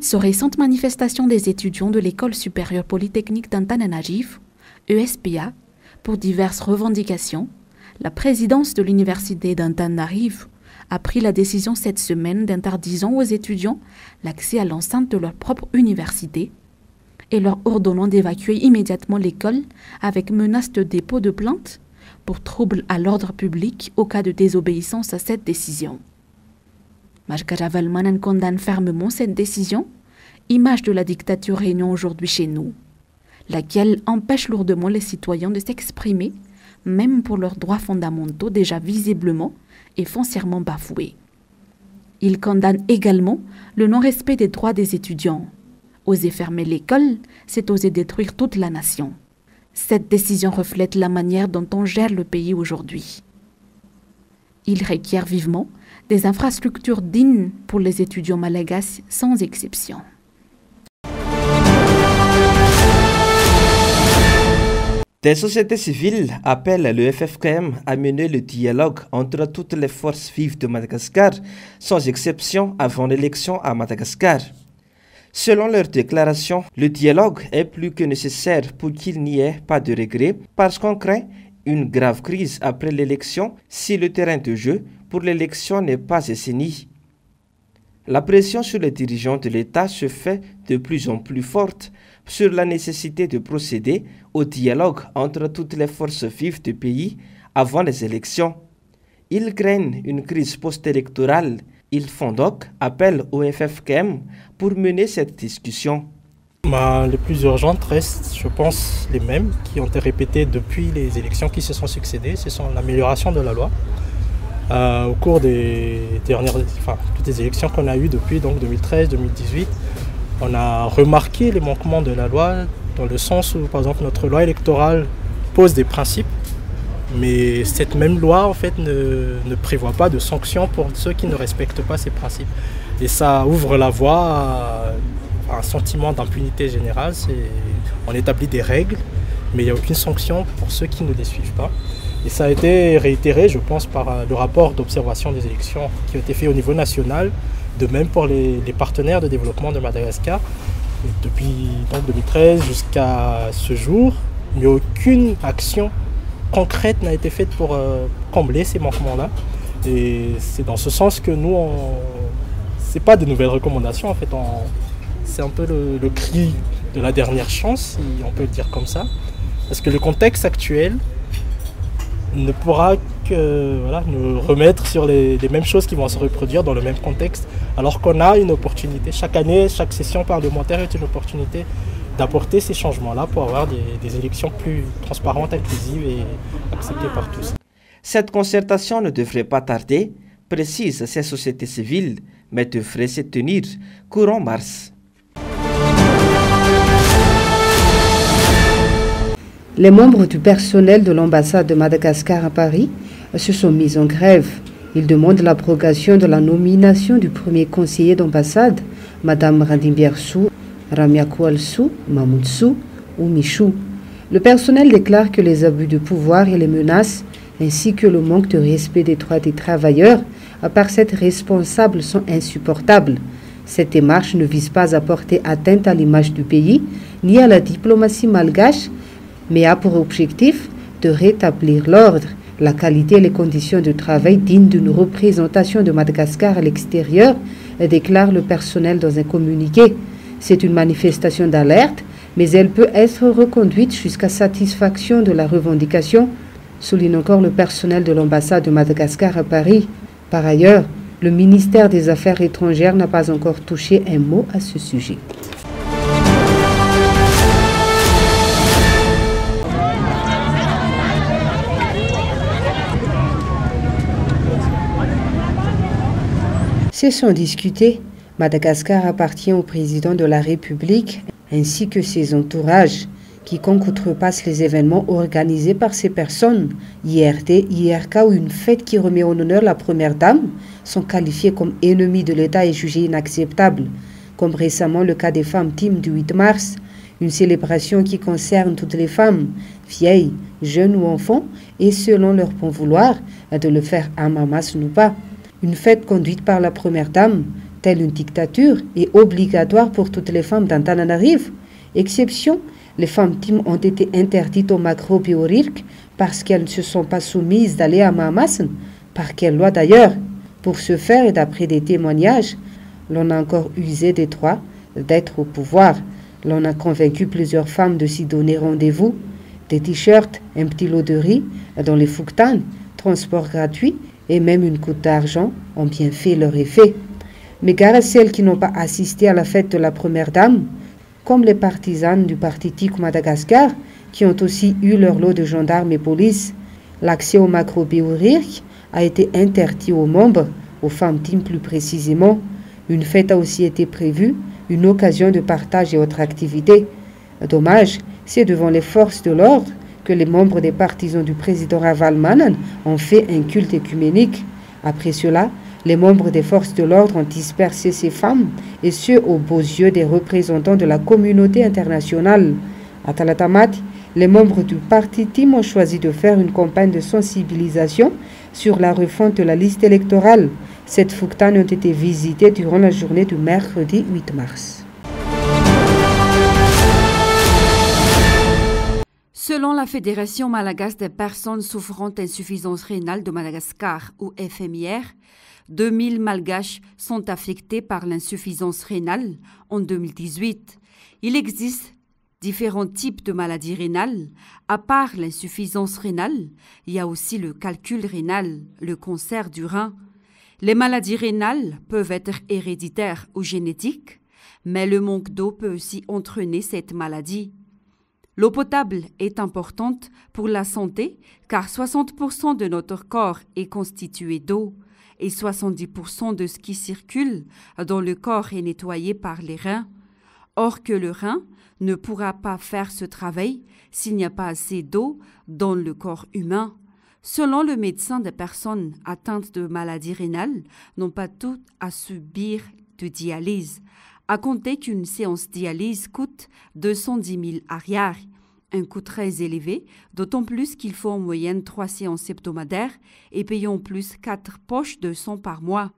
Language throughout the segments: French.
Face aux récentes manifestations des étudiants de l'École supérieure polytechnique d'Antananarivo, ESPA, pour diverses revendications, la présidence de l'université d'Antananarivo a pris la décision cette semaine d'interdisant aux étudiants l'accès à l'enceinte de leur propre université et leur ordonnant d'évacuer immédiatement l'école avec menace de dépôt de plainte pour trouble à l'ordre public au cas de désobéissance à cette décision. Majka Valmanen condamne fermement cette décision, image de la dictature régnant aujourd'hui chez nous, laquelle empêche lourdement les citoyens de s'exprimer, même pour leurs droits fondamentaux déjà visiblement et foncièrement bafoués. Il condamne également le non-respect des droits des étudiants. Oser fermer l'école, c'est oser détruire toute la nation. Cette décision reflète la manière dont on gère le pays aujourd'hui. Il requiert vivement des infrastructures dignes pour les étudiants malagasy sans exception. Des sociétés civiles appellent le FFKM à mener le dialogue entre toutes les forces vives de Madagascar, sans exception avant l'élection à Madagascar. Selon leur déclaration, le dialogue est plus que nécessaire pour qu'il n'y ait pas de regret, parce qu'on craint une grave crise après l'élection si le terrain de jeu pour l'élection n'est pas assaini. La pression sur les dirigeants de l'État se fait de plus en plus forte sur la nécessité de procéder au dialogue entre toutes les forces vives du pays avant les élections. Ils craignent une crise post-électorale. Ils font donc appel au FFKM pour mener cette discussion. Les plus urgentes restent, je pense, les mêmes qui ont été répétées depuis les élections qui se sont succédées. Ce sont l'amélioration de la loi. Au cours des toutes les élections qu'on a eues depuis 2013-2018, on a remarqué les manquements de la loi dans le sens où, par exemple, notre loi électorale pose des principes, mais cette même loi, en fait, ne prévoit pas de sanctions pour ceux qui ne respectent pas ces principes. Et ça ouvre la voie à un sentiment d'impunité générale. On établit des règles, mais il n'y a aucune sanction pour ceux qui ne les suivent pas. Et ça a été réitéré, je pense, par le rapport d'observation des élections qui a été fait au niveau national, de même pour les partenaires de développement de Madagascar. Et depuis 2013 jusqu'à ce jour, mais aucune action concrète n'a été faite pour combler ces manquements-là. Et c'est dans ce sens que nous, c'est pas de nouvelles recommandations, en fait, c'est un peu le cri de la dernière chance, si on peut le dire comme ça. Parce que le contexte actuel ne pourra que nous remettre sur les mêmes choses qui vont se reproduire dans le même contexte, alors qu'on a une opportunité. Chaque année, chaque session parlementaire est une opportunité d'apporter ces changements-là pour avoir des élections plus transparentes, inclusives et acceptées par tous. Cette concertation ne devrait pas tarder, précisent ces sociétés civiles, mais devrait se tenir courant mars. Les membres du personnel de l'ambassade de Madagascar à Paris se sont mis en grève. Ils demandent l'abrogation de la nomination du premier conseiller d'ambassade, Mme Radimbiersou, Ramiakoualsou, Mamoudsou ou Michou. Le personnel déclare que les abus de pouvoir et les menaces, ainsi que le manque de respect des droits des travailleurs, par cette responsable sont insupportables. Cette démarche ne vise pas à porter atteinte à l'image du pays, ni à la diplomatie malgache, mais a pour objectif de rétablir l'ordre, la qualité et les conditions de travail dignes d'une représentation de Madagascar à l'extérieur, déclare le personnel dans un communiqué. C'est une manifestation d'alerte, mais elle peut être reconduite jusqu'à satisfaction de la revendication, souligne encore le personnel de l'ambassade de Madagascar à Paris. Par ailleurs, le ministère des Affaires étrangères n'a pas encore touché un mot à ce sujet. Sans discuter, Madagascar appartient au président de la République ainsi que ses entourages. Quiconque outrepasse les événements organisés par ces personnes, IRD, IRK ou une fête qui remet en honneur la première dame, sont qualifiés comme ennemis de l'État et jugés inacceptables. Comme récemment le cas des femmes Team du 8 mars, une célébration qui concerne toutes les femmes, vieilles, jeunes ou enfants, et selon leur bon vouloir, de le faire à Mamas ou pas. Une fête conduite par la première dame, telle une dictature, est obligatoire pour toutes les femmes d'Antananarivo. Exception, les femmes Tim ont été interdites au macro-biorirk parce qu'elles ne se sont pas soumises d'aller à Mahamasan. Par quelle loi d'ailleurs? Pour ce faire, et d'après des témoignages, l'on a encore usé des droits d'être au pouvoir. L'on a convaincu plusieurs femmes de s'y donner rendez-vous. Des t-shirts, un petit lot de riz dans les Fouktan, transport gratuit et même une coupe d'argent ont bien fait leur effet. Mais gare à celles qui n'ont pas assisté à la fête de la première dame, comme les partisanes du parti TIC Madagascar, qui ont aussi eu leur lot de gendarmes et police. L'accès au macro-biorirk a été interdit aux membres, aux femmes Tim plus précisément. Une fête a aussi été prévue, une occasion de partage et autres activités. Dommage, c'est devant les forces de l'ordre que les membres des partisans du président Ravalomanana ont fait un culte écuménique. Après cela, les membres des forces de l'ordre ont dispersé ces femmes, et ce, aux beaux yeux des représentants de la communauté internationale. À Talatamati, les membres du parti TIM ont choisi de faire une campagne de sensibilisation sur la refonte de la liste électorale. Cette Fouktan ont été visitées durant la journée du mercredi 8 mars. Selon la Fédération malagasy des personnes souffrant d'insuffisance rénale de Madagascar, ou FMIR, 2000 Malgaches sont affectés par l'insuffisance rénale en 2018. Il existe différents types de maladies rénales. À part l'insuffisance rénale, il y a aussi le calcul rénal, le cancer du rein. Les maladies rénales peuvent être héréditaires ou génétiques, mais le manque d'eau peut aussi entraîner cette maladie. L'eau potable est importante pour la santé car 60% de notre corps est constitué d'eau et 70% de ce qui circule dans le corps est nettoyé par les reins. Or que le rein ne pourra pas faire ce travail s'il n'y a pas assez d'eau dans le corps humain. Selon le médecin, des personnes atteintes de maladies rénales n'ont pas toutes à subir de dialyse. À compter qu'une séance dialyse coûte 210 000 ariary, un coût très élevé, d'autant plus qu'il faut en moyenne 3 séances hebdomadaires et payer en plus 4 poches de sang par mois.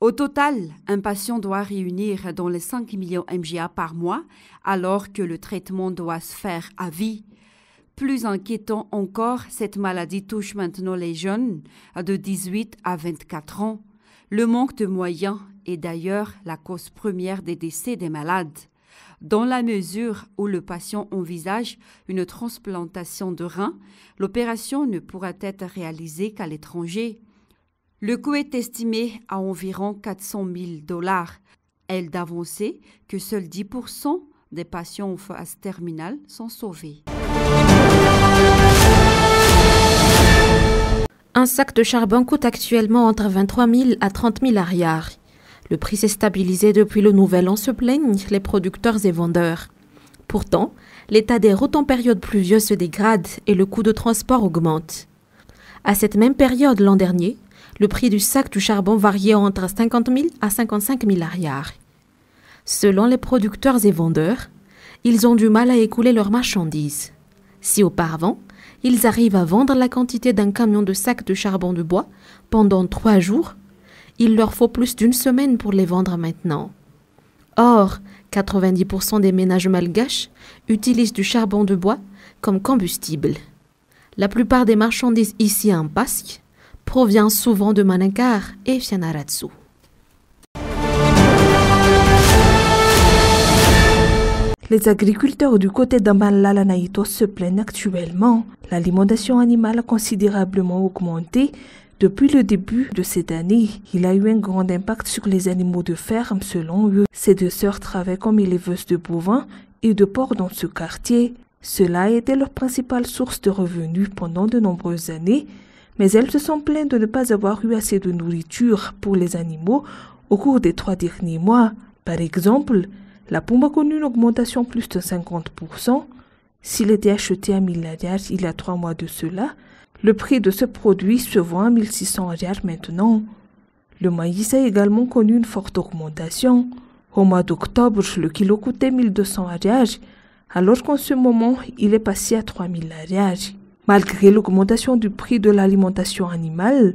Au total, un patient doit réunir dans les 5 millions MGA par mois, alors que le traitement doit se faire à vie. Plus inquiétant encore, cette maladie touche maintenant les jeunes de 18 à 24 ans. Le manque de moyens est d'ailleurs la cause première des décès des malades. Dans la mesure où le patient envisage une transplantation de rein, l'opération ne pourra être réalisée qu'à l'étranger. Le coût est estimé à environ 400 000 $. Elle d'avancer que seuls 10% des patients en phase terminale sont sauvés. Un sac de charbon coûte actuellement entre 23 000 à 30 000 ariary. Le prix s'est stabilisé depuis le nouvel an, se plaignent les producteurs et vendeurs. Pourtant, l'état des routes en période pluvieuse se dégrade et le coût de transport augmente. À cette même période l'an dernier, le prix du sac du charbon variait entre 50 000 à 55 000 ariary. Selon les producteurs et vendeurs, ils ont du mal à écouler leurs marchandises. Si auparavant, ils arrivent à vendre la quantité d'un camion de sacs de charbon de bois pendant 3 jours, il leur faut plus d'une semaine pour les vendre maintenant. Or, 90% des ménages malgaches utilisent du charbon de bois comme combustible. La plupart des marchandises ici en Pasque proviennent souvent de Manakar et Fianarantsoa. Les agriculteurs du côté d'Ambalalanaïto se plaignent actuellement. L'alimentation animale a considérablement augmenté depuis le début de cette année. Il a eu un grand impact sur les animaux de ferme selon eux. Ces deux sœurs travaillent comme éleveuses de bovins et de porcs dans ce quartier. Cela a été leur principale source de revenus pendant de nombreuses années, mais elles se sont plaintes de ne pas avoir eu assez de nourriture pour les animaux au cours des 3 derniers mois. Par exemple, la pomme a connu une augmentation plus de 50%. S'il était acheté à 1000 ariary il y a 3 mois de cela, le prix de ce produit se vend à 1600 ariary maintenant. Le maïs a également connu une forte augmentation. Au mois d'octobre, le kilo coûtait 1200 ariary, alors qu'en ce moment, il est passé à 3000 ariary. Malgré l'augmentation du prix de l'alimentation animale,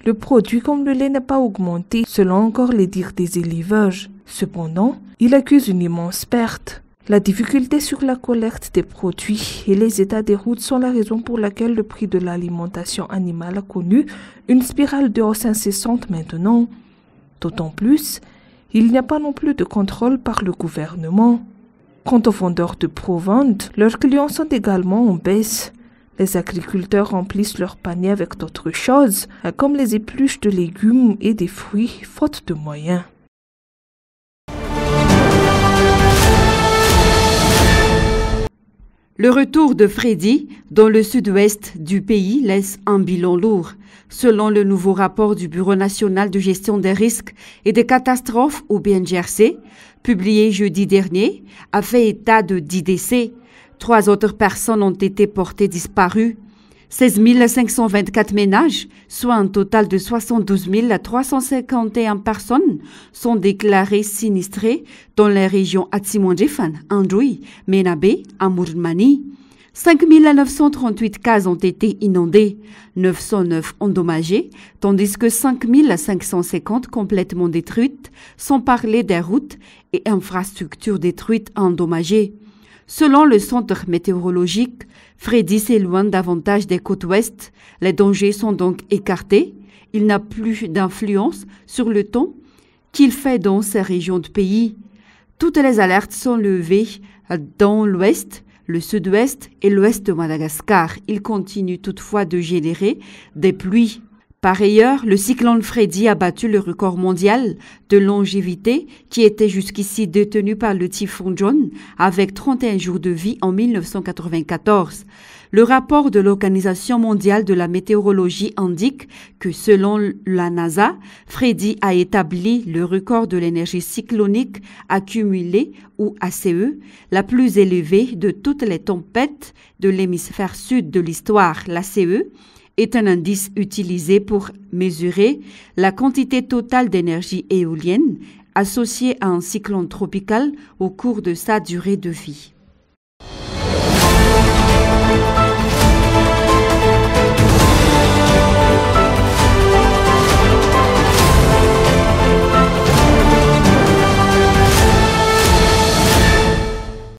le produit comme le lait n'a pas augmenté selon encore les dires des éleveurs. Cependant, il accuse une immense perte. La difficulté sur la collecte des produits et les états des routes sont la raison pour laquelle le prix de l'alimentation animale a connu une spirale de hausse incessante maintenant. D'autant plus, il n'y a pas non plus de contrôle par le gouvernement. Quant aux vendeurs de provente, leurs clients sont également en baisse. Les agriculteurs remplissent leurs paniers avec d'autres choses, comme les épluches de légumes et des fruits, faute de moyens. Le retour de Freddy dans le sud-ouest du pays laisse un bilan lourd. Selon le nouveau rapport du Bureau national de gestion des risques et des catastrophes au BNGRC, publié jeudi dernier, a fait état de 10 décès. 3 autres personnes ont été portées disparues. 16 524 ménages, soit un total de 72 351 personnes, sont déclarées sinistrées dans les régions Atsimondjifan, Androui, Menabe, Amourmani. 5 938 cases ont été inondées, 909 endommagées, tandis que 5 550 complètement détruites, sans parler des routes et infrastructures détruites et endommagées. Selon le centre météorologique, Freddy s'éloigne davantage des côtes ouest. Les dangers sont donc écartés. Il n'a plus d'influence sur le temps qu'il fait dans ces régions du pays. Toutes les alertes sont levées dans l'ouest, le sud-ouest et l'ouest de Madagascar. Il continue toutefois de générer des pluies. Par ailleurs, le cyclone Freddy a battu le record mondial de longévité qui était jusqu'ici détenu par le typhon John avec 31 jours de vie en 1994. Le rapport de l'Organisation mondiale de la météorologie indique que selon la NASA, Freddy a établi le record de l'énergie cyclonique accumulée ou ACE, la plus élevée de toutes les tempêtes de l'hémisphère sud de l'histoire. L'ACE est un indice utilisé pour mesurer la quantité totale d'énergie éolienne associée à un cyclone tropical au cours de sa durée de vie.